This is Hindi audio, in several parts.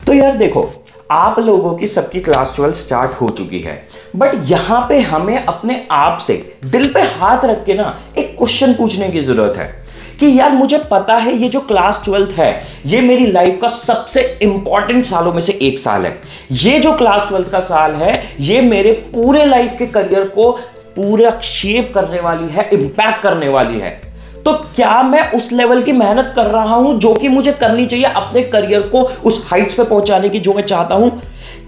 तो यार देखो, आप लोगों की सबकी क्लास 12 स्टार्ट हो चुकी है, बट यहां पे हमें अपने आप से दिल पे हाथ रख के ना एक क्वेश्चन पूछने की जरूरत है कि यार मुझे पता है ये जो क्लास 12 है ये मेरी लाइफ का सबसे इंपॉर्टेंट सालों में से एक साल है। ये जो क्लास 12 का साल है ये मेरे पूरे लाइफ के करियर को पूरा शेप करने वाली है, इंपैक्ट करने वाली है। तो क्या मैं उस लेवल की मेहनत कर रहा हूं जो कि मुझे करनी चाहिए अपने करियर को उस हाइट्स पे पहुंचाने की जो मैं चाहता हूं?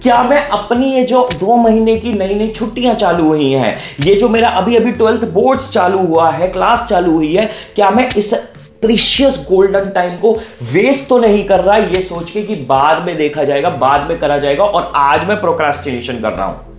क्या मैं अपनी ये जो 2 महीने की नई नई छुट्टियां चालू हुई हैं, ये जो मेरा अभी अभी 12th बोर्ड्स चालू हुआ है, क्लास चालू हुई है, क्या मैं इस प्रीशियस गोल्डन टाइम को वेस्ट तो नहीं कर रहा ये सोच के कि बाद में देखा जाएगा, बाद में करा जाएगा, और आज मैं प्रोक्रास्टिनेशन कर रहा हूं?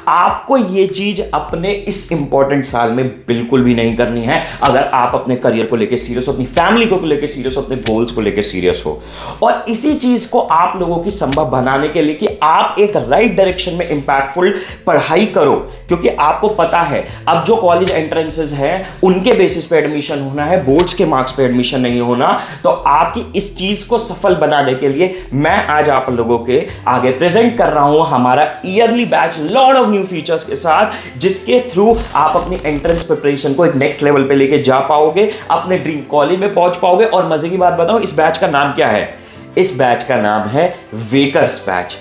आपको ये चीज अपने इस इंपॉर्टेंट साल में बिल्कुल भी नहीं करनी है अगर आप अपने करियर को लेकर सीरियस हो, अपनी फैमिली को लेकर सीरियस हो, अपने गोल्स को लेकर सीरियस हो। और इसी चीज को आप लोगों की संभव बनाने के लिए कि आप एक राइट डायरेक्शन में इंपैक्टफुल पढ़ाई करो, क्योंकि आपको पता है अब जो कॉलेज एंट्रेंसेस हैं उनके बेसिस पे एडमिशन होना है, बोर्ड्स के मार्क्स पे एडमिशन नहीं होना। तो आपकी इस चीज को सफल बनाने के लिए मैं आज आप लोगों के आगे प्रेजेंट कर रहा हूं हमारा yearly batch Lord of new features के साथ, जिसके थ्रू आप अपनी एंट्रेंस प्रिपरेशन को एक नेक्स्ट लेवल पे लेके जा पाओगे, अपने ड्रीम कॉलेज में पहुंच पाओगे। और मजे की बात बताऊं, इस बैच का नाम क्या है? इस बैच का नाम है वेकर्स बैच।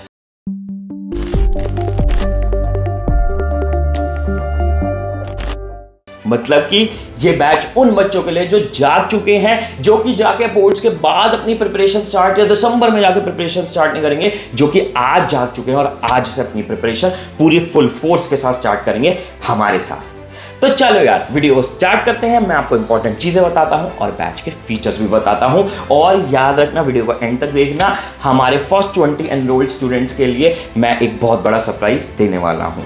मतलब कि ये बैच उन बच्चों के लिए जो जाग चुके हैं, जो कि जाके बोर्ड्स के बाद अपनी प्रिपरेशन स्टार्ट या दिसंबर में जाके प्रिपरेशन स्टार्ट नहीं करेंगे, जो कि आज जाग चुके हैं और आज से अपनी प्रिपरेशन पूरी फुल फोर्स के साथ स्टार्ट करेंगे हमारे साथ। तो चलो यार वीडियो स्टार्ट करते हैं। मैं आपको इंपॉर्टेंट चीजें बताता हूं और बैच के फीचर्स भी बताता हूं, और याद रखना वीडियो को एंड तक देखना। हमारे फर्स्ट 20 एनरोल्ड स्टूडेंट्स के लिए मैं एक बहुत बड़ा सरप्राइज देने वाला हूं।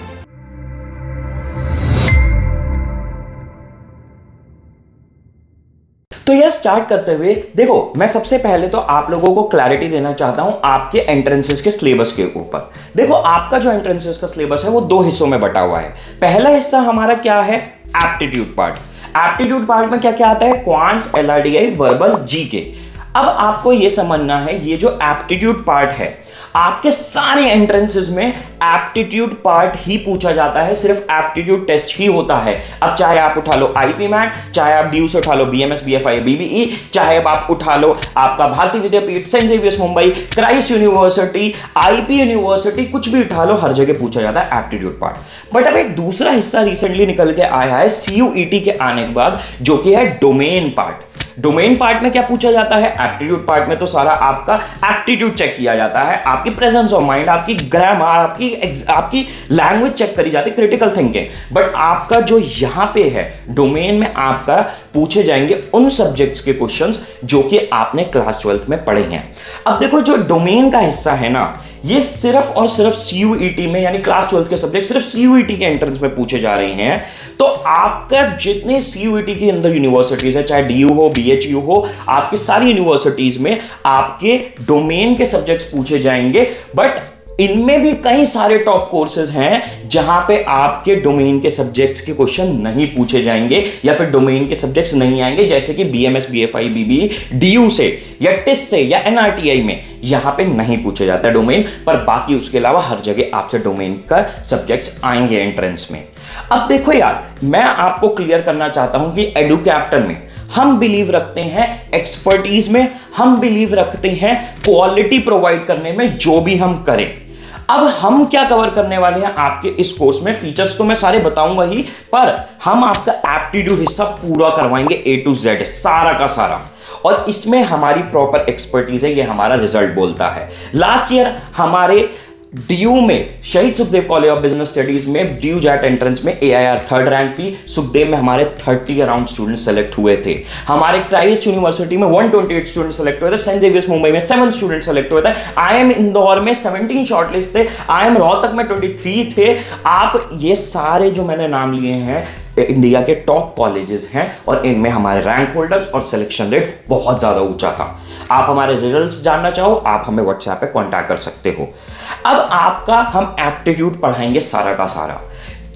तो यह स्टार्ट करते हुए देखो, मैं सबसे पहले तो आप लोगों को क्लैरिटी देना चाहता हूं आपके एंट्रेंसेस के सिलेबस के ऊपर। देखो, आपका जो एंट्रेंसेस का सिलेबस है वो 2 हिस्सों में बटा हुआ है। पहला हिस्सा हमारा क्या है? Aptitude part. एप्टीट्यूड पार्ट में क्या क्या आता है? Quants, LRDI, verbal, GK. अब आपको यह समझना है ये जो एप्टीट्यूड पार्ट है, आपके सारे एंट्रेंसेस में एप्टीट्यूड पार्ट ही पूछा जाता है, सिर्फ एप्टीट्यूड टेस्ट ही होता है। अब चाहे आप उठा लो आईपी मैट, चाहे आप ड्यू से उठा लो बीएमएस, बीएफआई, बीबीई, चाहे आप उठा लो आपका Bharati Vidyapeeth, saint Xavier's Mumbai, Christ university, IP university, कुछ भी उठा लो, हर जगह पूछा जाता है एप्टीट्यूड पार्ट। बट अब एक दूसरा हिस्सा रिसेंटली निकल के आया है सीयूईटी के आने के बाद, जो कि है डोमेन पार्ट। डोमेन पार्ट में क्या पूछा जाता है? एप्टीट्यूड पार्ट में तो सारा आपका एप्टीट्यूड चेक किया जाता है, आपकी प्रेजेंस ऑफ माइंड, आपकी ग्रामर, आपकी लैंग्वेज चेक करी जाती है, क्रिटिकल थिंकिंग। बट आपका जो यहां पे है डोमेन में, आपका पूछे जाएंगे उन सब्जेक्ट्स के क्वेश्चंस जो कि आपने क्लास 12 में पढ़े हैं। अब देखो, जो डोमेन का हिस्सा है ना, ये सिर्फ और सिर्फ सीयूईटी में, यानी क्लास 12 के सब्जेक्ट सिर्फ सीयूईटी के एंट्रेंस में पूछे जा रहे हैं। तो आपका जितने सीयूईटी के अंदर यूनिवर्सिटीज है, चाहे डीयू हो, बीएचयू हो, आपकी सारी यूनिवर्सिटीज में आपके डोमेन के सब्जेक्ट्स पूछे जाएंगे। बट इनमें भी कई सारे टॉप कोर्सेज हैं जहां पे आपके डोमेन के सब्जेक्ट्स के क्वेश्चन नहीं पूछे जाएंगे या फिर डोमेन के सब्जेक्ट्स नहीं आएंगे, जैसे कि बीएमएस, बीएफआई, बीबी, डीयू से या टिस से या एनआरटीआई में यहां पे नहीं पूछे जाता है डोमेन, पर बाकी उसके अलावा हर जगह आपसे डोमेन का सब्जेक्ट्स आएंगे एंट्रेंस में। अब देखो यार, मैं आपको क्लियर करना चाहता हूं कि एडुकैप्टन में हम बिलीव रखते हैं एक्सपर्टीज में, हम बिलीव रखते हैं क्वालिटी प्रोवाइड करने में जो भी हम करें। अब हम क्या कवर करने वाले हैं आपके इस कोर्स में? फीचर्स तो मैं सारे बताऊंगा ही, पर हम आपका एप्टीट्यूड हिस्सा पूरा करवाएंगे A to Z, सारा का सारा। और इसमें हमारी प्रॉपर एक्सपर्टीज है, ये हमारा रिजल्ट बोलता है। लास्ट ईयर हमारे डीयू में, शहीद Sukhdev college of business studies में ड्यू जैट एंट्रेंस में AIR 3rd रैंक थी। सुखदेव में हमारे 30 अराउंड स्टूडेंट सेलेक्ट हुए थे। हमारे क्राइस्ट यूनिवर्सिटी में 128 स्टूडेंट सेलेक्ट हुए थे। सेंट जेवियर्स मुंबई में 7 स्टूडेंट सेलेक्ट हुए थे। IIM इंदौर में 17 शॉर्टलिस्ट थे। IIM रोहतक में 23 थे। आप ये सारे जो मैंने नाम लिए हैं इंडिया के टॉप कॉलेजेस हैं, और इनमें हमारे रैंक होल्डर्स और सिलेक्शन रेट बहुत ज्यादा ऊंचा था। आप हमारे रिजल्ट्स जानना चाहो, आप हमें व्हाट्सएप पे कांटेक्ट कर सकते हो। अब आपका हम एप्टीट्यूड पढ़ाएंगे सारा का सारा।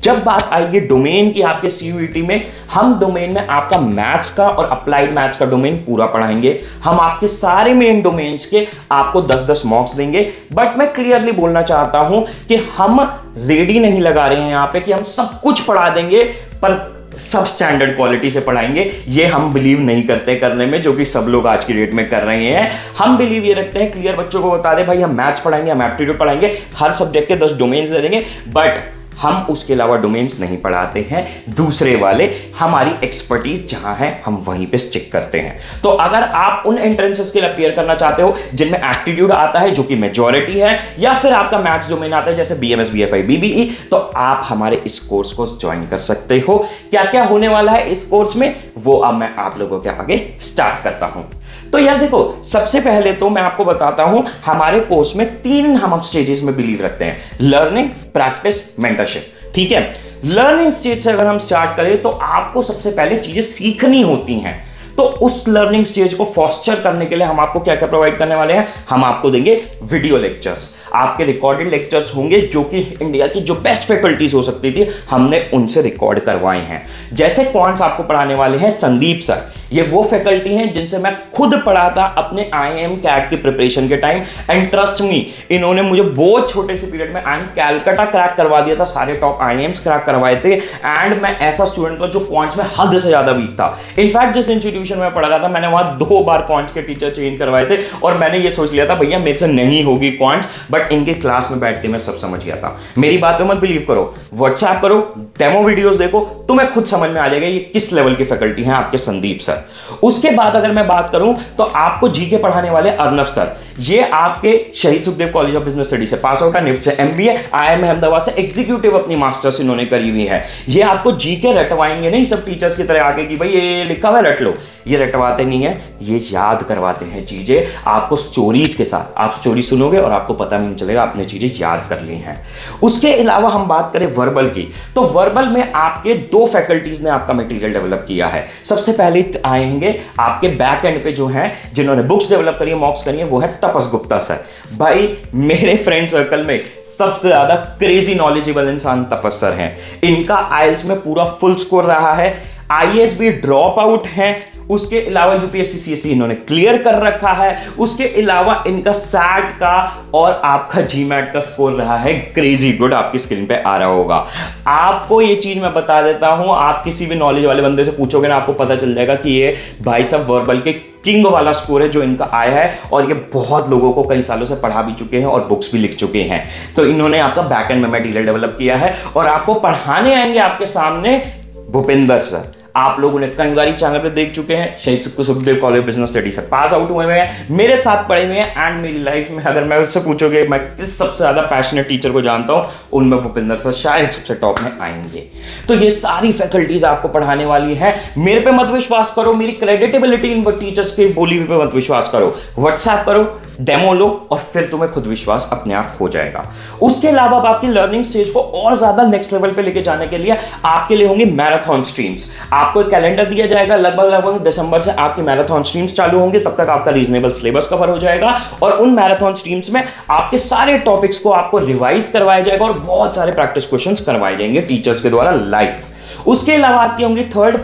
जब बात आएगी डोमेन की आपके सीयूईटी में, हम डोमेन में आपका मैथ्स का और अप्लाइड मैथ्स का डोमेन पूरा पढ़ाएंगे। हम आपके सारे मेन डोमेन्स के आपको 10-10 मॉक्स देंगे। बट मैं क्लियरली बोलना चाहता हूं कि हम रेडी नहीं लगा रहे हैं यहां पे कि हम सब कुछ पढ़ा देंगे, पर सब स्टैंडर्ड क्वालिटी से पढ़ाएंगे। ये हम बिलीव नहीं करते करने में, जो कि सब लोग आज की डेट में कर रहे हैं। हम बिलीव ये रखते हैं क्लियर बच्चों को बता दे भाई हम मैथ्स पढ़ाएंगे, हम एप्टीट्यूड पढ़ाएंगे, हर सब्जेक्ट के 10 डोमेन्स दे देंगे, बट हम उसके अलावा डोमेन्स नहीं पढ़ाते हैं। दूसरे वाले हमारी एक्सपर्टीज जहां है हम वहीं पे स्टिक करते हैं। तो अगर आप उन एंट्रेंसेस के लिए अपियर करना चाहते हो जिनमें एप्टीट्यूड आता है जो कि मेजॉरिटी है, या फिर आपका मैथ्स डोमेन आता है जैसे बीएमएस, बीएफआई, बीबीई, तो आप हमारे इस कोर्स को ज्वाइन कर सकते हो। क्या क्या होने वाला है इस कोर्स में वो अब मैं आप लोगों के आगे स्टार्ट करता हूं। तो यार देखो, सबसे पहले तो मैं आपको बताता हूं हमारे कोर्स में 3 हम स्टेजेस में बिलीव रखते हैं: लर्निंग, प्रैक्टिस, मेंटरशिप। ठीक है, लर्निंग स्टेज से अगर हम स्टार्ट करें तो आपको सबसे पहले चीजें सीखनी होती हैं। तो उस लर्निंग स्टेज को फॉस्टर करने के लिए हम आपको क्या क्या प्रोवाइड करने वाले हैं? हम आपको देंगे वीडियो लेक्चर्स, आपके रिकॉर्डेड लेक्चर्स होंगे जो कि इंडिया की जो बेस्ट फैकल्टीज हो सकती थी हमने उनसे रिकॉर्ड करवाए हैं। जैसे क्वांट्स आपको पढ़ाने वाले हैं संदीप सर, ये वो फैकल्टी हैं जिनसे मैं खुद पढ़ा था अपने IIM कैट की प्रिपरेशन के टाइम, एंड ट्रस्ट मी इन्होंने मुझे बहुत छोटे से पीरियड में IIM कैलकाटा क्रैक करवा दिया था, सारे टॉप IIMs क्रैक करवाए थे। एंड मैं ऐसा स्टूडेंट था जो क्वांट्स में हद से ज्यादा वीक था। इनफैक्ट जिस इंस्टीट्यूशन में पढ़ा रहा था मैंने वहां 2 बार क्वांट्स के टीचर चेंज करवाए थे, और मैंने ये सोच लिया था भैया मेरे से नहीं होगी क्वांट्स, बट इनके क्लास में बैठ के मैं सब समझ गया था। मेरी बात पे मत बिलीव करो, व्हाट्सएप करो, डेमो वीडियोस देखो, तुम्हें खुद समझ में आ जाएगा ये किस लेवल की फैकल्टी हैं आपके संदीप सर। उसके बाद अगर मैं बात करूं तो आपको जीके पढ़ाने वाले अर्नव सर, ये आपके शहीद Sukhdev college of business study से पास आउट है, निफ्ट से MBA, IIM अहमदाबाद से एग्जीक्यूटिव अपनी मास्टर्स इन्होंने करी हुई है। ये आपको जीके रटवाएंगे नहीं सब टीचर्स की तरह आके कि भाई ये लिखा हुआ है रट लो, ये रटवाते नहीं है, ये याद करवाते हैं चीजें आपको स्टोरीज के साथ। आप स्टोरी सुनोगे और आपको पता नहीं चलेगा आपने चीजें याद कर ली हैं। उसके अलावा हम बात करें वर्बल की, तो वर्बल में आपके 2 फैकल्टीज ने आपका मटेरियल डेवलप किया है। सबसे पहले आएंगे आपके बैक एंड पे जो हैं जिन्होंने बुक्स डेवलप करी है, मॉक्स करी है, वो है तपस गुप्ता सर। भाई मेरे फ्रेंड सर्कल में सबसे ज्यादा क्रेजी नॉलेजेबल इंसान तपस सर हैं। इनका आइल्स में पूरा फुल स्कोर रहा है, IASB ड्रॉप आउट हैं, उसके अलावा UPSC CSE इन्होंने क्लियर कर रखा है, उसके अलावा इनका सैट का और आपका GMAT का स्कोर रहा है क्रेजी गुड, आपकी स्क्रीन पे आ रहा होगा। आपको ये चीज मैं बता देता हूं, आप किसी भी नॉलेज वाले बंदे से पूछोगे ना आपको पता चल जाएगा कि ये भाई साहब वर्बल के किंग वाला स्कोर है जो इनका आया है, और ये बहुत लोगों को कई सालों से पढ़ा भी चुके हैं और बुक्स भी लिख चुके हैं। तो इन्होंने आपका बैक एंड में मटेरियल डेवलप किया है, और आपको पढ़ाने आएंगे आपके सामने भूपेंद्र सर। आप लोगों ने कई बार चैनल पे देख चुके हैं, शहीद सुखदेव कॉलेज बिजनेस स्टडी से पास आउट हुए हैं, मेरे साथ पढ़े हुए हैं। एंड मेरी लाइफ में अगर मैं उससे पूछोगे मैं किस सबसे ज्यादा पैशनेट टीचर को जानता हूं, उनमें भूपेंद्र सर शायद सबसे टॉप में आएंगे। तो ये सारी फैकल्टीज आपको पढ़ाने वाली है। मेरे पे मत विश्वास करो, मेरी क्रेडिटेबिलिटी इन टीचर्स की बोली पे मत विश्वास करो, व्हाट्सएप करो, डेमो लो, और फिर तुम्हें खुद विश्वास अपने आप हो जाएगा। उसके अलावा आप आपकी लर्निंग स्टेज को और ज्यादा नेक्स्ट लेवल पे लेके जाने के लिए आपके लिए होंगी मैराथन स्ट्रीम्स। आपको एक कैलेंडर दिया जाएगा, लगभग दिसंबर से आपकी मैराथन स्ट्रीम्स चालू होंगे, तब तक आपका रीजनेबल सिलेबस कवर हो जाएगा, और उन मैराथन स्ट्रीम्स में आपके सारे टॉपिक्स को आपको रिवाइज करवाया जाएगा और बहुत सारे प्रैक्टिस क्वेश्चंस करवाए जाएंगे टीचर्स के द्वारा लाइव। उसके अलावा आपकी होंगी थर्ड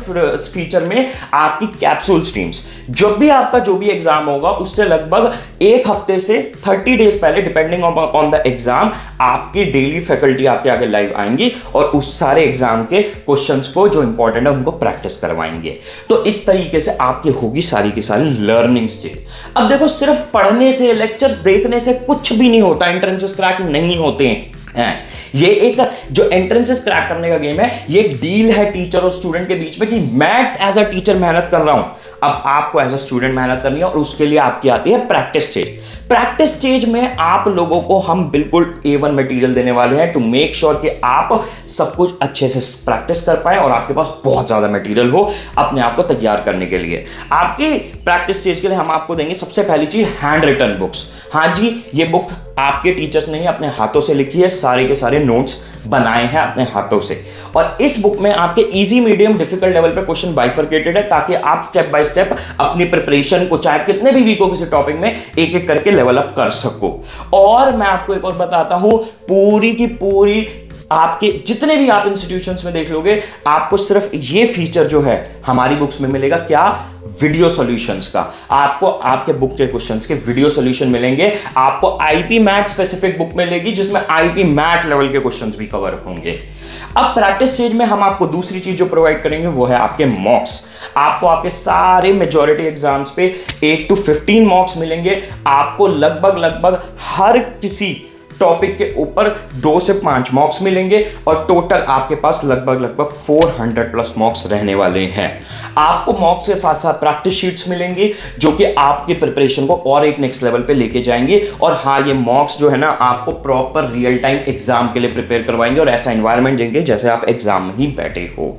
फीचर में आपकी कैप्सूल स्ट्रीम्स। जब भी आपका जो भी एग्जाम होगा उससे लगभग 1 हफ्ते से 30 डेज पहले, डिपेंडिंग ऑन द एग्जाम, आपकी डेली फैकल्टी आपके आगे लाइव आएंगी और उस सारे एग्जाम के क्वेश्चंस को जो इंपॉर्टेंट है उनको प्रैक्टिस करवाएंगे। तो इस तरीके से आपकी होगी सारी की सारी लर्निंग स्टेज। अब देखो, सिर्फ पढ़ने से, लेक्चर्स देखने से कुछ भी नहीं होता, एंट्रेंसेस क्रैक नहीं होते हैं। ये एक जो एंट्रेंसेस क्रैक करने का गेम है, ये एक डील है टीचर और स्टूडेंट के बीच में कि मैं एज अ टीचर मेहनत कर रहा हूं, अब आपको एज अ स्टूडेंट मेहनत करनी है, और उसके लिए आपकी आती है प्रैक्टिस स्टेज। प्रैक्टिस स्टेज में आप लोगों को हम बिल्कुल A1 मटेरियल देने वाले हैं टू मेक श्योर कि आप सब कुछ अच्छे से प्रैक्टिस कर पाए और आपके पास बहुत ज्यादा मटेरियल हो अपने आप को तैयार करने के लिए। आपकी प्रैक्टिस स्टेज के लिए हम आपको देंगे सबसे पहली चीज हैंड रिटन बुक्स। हाँ जी, ये बुक आपके टीचर्स ने अपने हाथों से लिखी है, सारे के सारे नोट्स बनाए हैं अपने हाथों से, और इस बुक में आपके इजी, मीडियम, डिफिकल्ट लेवल पे क्वेश्चन बाइफरकेटेड है, ताकि आप स्टेप बाय स्टेप अपनी प्रिपरेशन को, चाहे कितने भी वीक हो किसी टॉपिक में, एक एक करके लेवल अप कर सको। और मैं आपको एक और बताता हूं, पूरी की पूरी आपके जितने भी आप इंस्टीट्यूशंस में देख लोगे, आपको सिर्फ ये फीचर जो है हमारी बुक्स में मिलेगा, क्या? वीडियो सॉल्यूशंस का। आपको आपके बुक के क्वेश्चंस के वीडियो सॉल्यूशन मिलेंगे। आपको आईपी मैथ स्पेसिफिक बुक मिलेगी जिसमें आईपी मैथ लेवल के क्वेश्चंस भी कवर होंगे। अब प्रैक्टिस स्टेज में हम आपको दूसरी चीज जो प्रोवाइड करेंगे वो है आपके मॉक्स। आपको आपके सारे मेजॉरिटी एग्जाम्स पे 8 to 15 मॉक्स मिलेंगे। आपको लगभग हर किसी टॉपिक के ऊपर 2 से 5 मॉक्स मिलेंगे और टोटल आपके पास लगभग 400 प्लस मॉक्स रहने वाले हैं। आपको मॉक्स के साथ साथ प्रैक्टिस शीट्स मिलेंगी जो कि आपकी प्रिपरेशन को और एक नेक्स्ट लेवल पे लेके जाएंगे। और हाँ, ये मॉक्स जो है ना आपको प्रॉपर रियल टाइम एग्जाम के लिए प्रिपेयर करवाएंगे और ऐसा एनवायरनमेंट देंगे जैसे आप एग्जाम में ही बैठे हो।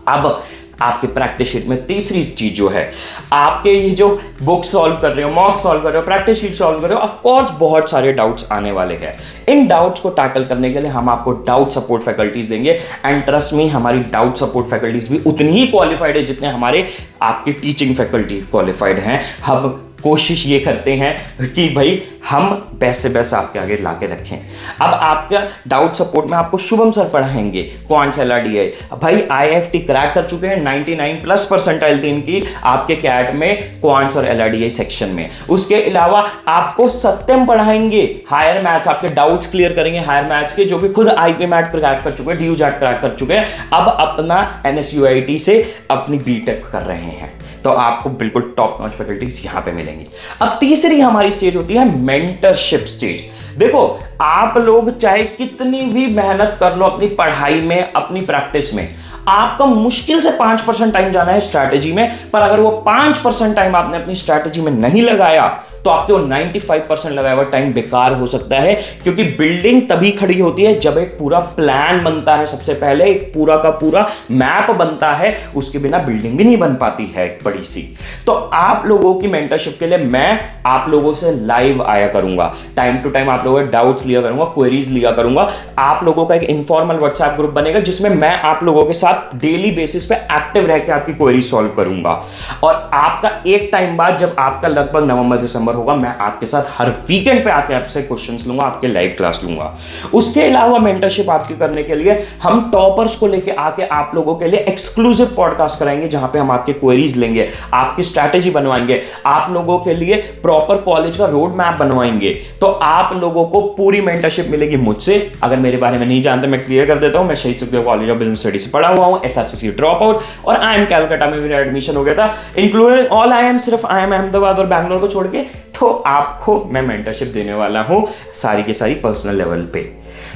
अब आपके प्रैक्टिस शीट में तीसरी चीज जो है, आपके ये जो बुक सॉल्व कर रहे हो, मॉक सॉल्व कर रहे हो, प्रैक्टिस शीट सॉल्व कर रहे हो, ऑफ कोर्स बहुत सारे डाउट्स आने वाले हैं। इन डाउट्स को टैकल करने के लिए हम आपको डाउट सपोर्ट फैकल्टीज देंगे। एंड ट्रस्ट मी, हमारी डाउट सपोर्ट फैकल्टीज भी उतनी ही क्वालिफाइड है जितने हमारे आपकी टीचिंग फैकल्टी क्वालिफाइड हैं। हम कोशिश ये करते हैं कि भाई हम बेस्ट से बेस्ट आपके आगे ला के रखें। अब आपका डाउट सपोर्ट में आपको शुभम सर पढ़ाएंगे क्वांट्स LRDI। भाई IIFT क्रैक कर चुके हैं, 99+ परसेंटाइल थी इनकी आपके कैट में क्वांट्स और LRDI सेक्शन में। उसके अलावा आपको सत्यम पढ़ाएंगे, हायर मैथ्स, आपके डाउट्स क्लियर करेंगे हायर मैथ्स के, जो कि खुद IP मैट क्रैक कर चुके हैं, DU जैट क्रैक कर चुके हैं, अब अपना NSUIT से अपनी BTech कर रहे हैं। तो आपको बिल्कुल टॉप नॉच फैकल्टीज यहां पे मिलेंगी। अब तीसरी हमारी स्टेज होती है मेंटरशिप स्टेज। देखो, आप लोग चाहे कितनी भी मेहनत कर लो अपनी पढ़ाई में, अपनी प्रैक्टिस में, आपका मुश्किल से 5% टाइम जाना है स्ट्रैटेजी में, पर अगर वो 5% टाइम आपने अपनी स्ट्रैटेजी में नहीं लगाया तो आपके वो 95% लगाया हुआ टाइम बेकार हो सकता है। क्योंकि बिल्डिंग तभी खड़ी होती है जब एक पूरा प्लान बनता है, सबसे पहले एक पूरा का पूरा मैप बनता है, उसके बिना बिल्डिंग भी नहीं बन पाती है एक बड़ी सी। तो आप लोगों की मेंटरशिप के लिए मैं आप लोगों से लाइव आया करूंगा, टाइम टू टाइम आप लोगों के डाउट्स लिया करूंगा, क्वेरीज लिया करूंगा। आप लोगों का एक इनफॉर्मल व्हाट्सएप ग्रुप बनेगा जिसमें मैं आप लोगों के साथ डेली बेसिस पे एक्टिव रह के आपकी क्वेरी सॉल्व करूंगा। और आपका एक टाइम बाद जब आपका लगभग नवंबर दिसंबर होगा, मैं आपके साथ हर वीकेंड पे आके आपसे क्वेश्चंस लूंगा, आपके लाइव क्लास लूंगा। उसके अलावा मेंटरशिप आपकी करने के लिए हम टॉपर्स को लेके आके आप लोगों के लिए एक्सक्लूसिव पॉडकास्ट कराएंगे जहां पे हम आपके क्वेरीज लेंगे, आपकी स्ट्रैटेजी बनवाएंगे, आप लोगों के लिए प्रॉपर कॉलेज का रोड मैप बनवाएंगे। तो आप लोगों को पूरी मेंटरशिप मिलेगी मुझसे। अगर मेरे बारे में नहीं जानते, मैं क्लियर कर देता हूं, मैं शहीद Sukhdev college of business study से पढ़ा हुआ हूं, SRCC ड्रॉप आउट, और IIM कैलकाटा में मेरा एडमिशन हो गया था, इंक्लूडिंग ऑल IIM, सिर्फ IIM अहमदाबाद और बैंगलोर को छोड़ के। तो आपको मैं मेंटरशिप देने वाला हूं सारी के सारी पर्सनल लेवल पे।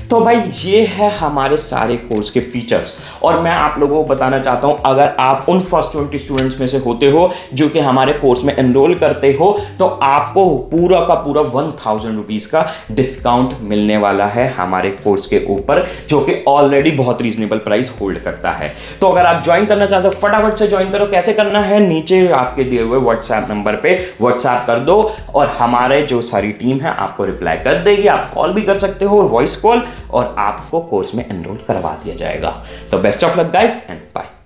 तो भाई ये है हमारे सारे कोर्स के फीचर्स। और मैं आप लोगों को बताना चाहता हूं, अगर आप उन फर्स्ट 20 स्टूडेंट्स में से होते हो जो कि हमारे कोर्स में एनरोल करते हो, तो आपको पूरा का पूरा 1000 रुपीज का डिस्काउंट मिलने वाला है हमारे कोर्स के ऊपर, जो कि ऑलरेडी बहुत रीजनेबल प्राइस होल्ड करता है। तो अगर आप ज्वाइन करना चाहते हो, फटाफट से ज्वाइन करो। कैसे करना है, नीचे आपके दिए हुए व्हाट्सएप नंबर पे व्हाट्सएप कर दो और हमारे जो सारी टीम है आपको रिप्लाई कर देगी। आप कॉल भी कर सकते हो, वॉइस कॉल, और आपको कोर्स में एनरोल करवा दिया जाएगा। तो best of luck guys and bye.